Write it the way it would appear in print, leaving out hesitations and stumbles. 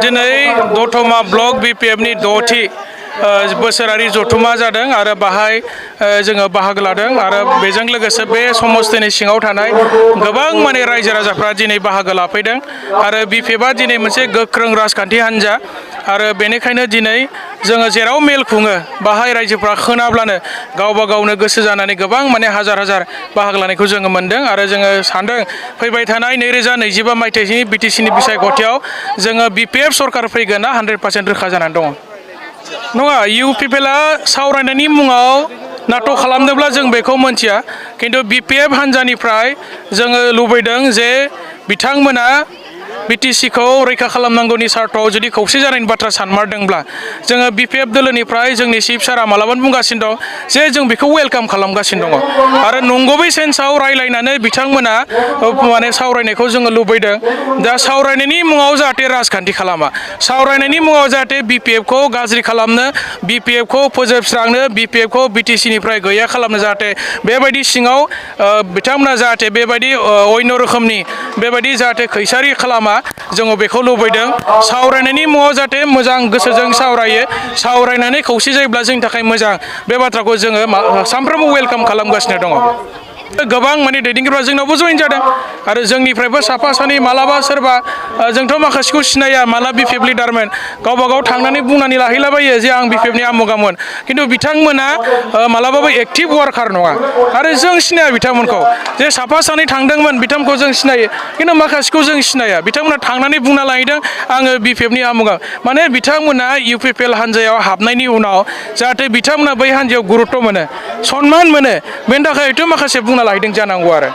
दिनै दतमा ब्लक BPFनि 6थि बोसोरारि जथुमा जादों आरो बाहाय जोङो बाहागो लादों आरो बेजों लोगोसे बे समस्थिनि सिङाव थानाय गोबां माने रायजो राजाफ्रा दिनै बाहागो लाफैदों आरो BPFआ दिनै मोनसे गोख्रों राजखान्थि हान्जा आरो बेनिखायनो दिनै जोङो जेराव मेल खुङो बाहाय रायजोफ्रा खोनाब्लानो गावबा गावनो गोसो जानानै गोबां माने हाजार हाजार बाहागो लानायखौ जोङो मोन्दों आरो जोङो सान्दों फैबाय थानाय 2025 मायथाइनि बिटिसिनि बिसायख'थियाव जोङो BPF सरकार फैगोनना 100% रोखा जानानै दङ। नङा UPPLआ सावरायनायनि मुङाव नाटक खालामदोंब्ला जों बेखौ मोनथिया खिन्थु BPF हान्जानिफ्राय जोङो लुबैदों जे बिथांमोना BTCखौ रैखा खालामनांगौनि सार्थआव जुदि खौसे जानायनि बाथ्रा सानमारदोंब्ला जोङो BPF दोलोनिफ्राय जोंनि चिफ सारा मालाबानो बुंगासिनो दं जे जों बेखौ वेलकाम खालामगासिनो दङ आरो नंगुबै सेन्सआव रायलायनानै बिथांमोना माने सावरायनायखौ जोङो लुबैदों। दा सावरायनायनि मुङाव जाहाथे राजखान्थि खालामा, सावरायनायनि मुङाव जाहाथे BPFखौ गाज्रि खालामनो, BPFखौ फोजोबस्रांनो, BPFखौ BTCनिफ्राय गैया खालामनो जाहाथे बेबायदि सिङाव बिथांमोना जाहाथे बेबायदि अन्य रोखोमनि बेबायदि जाहाथे खैसारि खालामा जोङो बेखौ लुबैदों। सावरायनायनि मुङाव जाहाथे मोजां गोसोजों सावरायो, सावरायनानै खौसे जायोब्ला जोंनि थाखाय मोजां, बे बाथ्राखौ जोङो सानफ्रोमबो वेलकाम खालामगासिनो दङ। गोबां माने दैदेनगिरिफ्रा जोंनावबो जइन जादों आरो जोंनिफ्रायबो साफा सानै मालाबा सोरबा जोंथ' माखासेखौ सिनाया माला BPF लिडारमोन गावबा गाव थांनानै बुंनानै लाहैलाबायो जे आं BPFनि आमुगामोन खिन्थु बिथांमोना मालाबाबो एक्टिभ वार्कार नङा आरो जों सिनाया बिथांमोनखौ जे साफा सानै थांदोंमोन बिथांमोनखौ जों सिनायो खिन्थु माखासेखौ जों सिनाया बिथांमोना थांनानै बुंना लाहैदों आङो BPFनि आमुगा माने बिथांमोना UPPL हान्जायाव हाबनायनि उनाव जाहाथे बिथांमोना बै हान्जायाव गुरुत्व मोनो, सनमान मोनो, बेनि थाखाय हयथ' माखासे बुंना लाहैदों जानांगौ आरो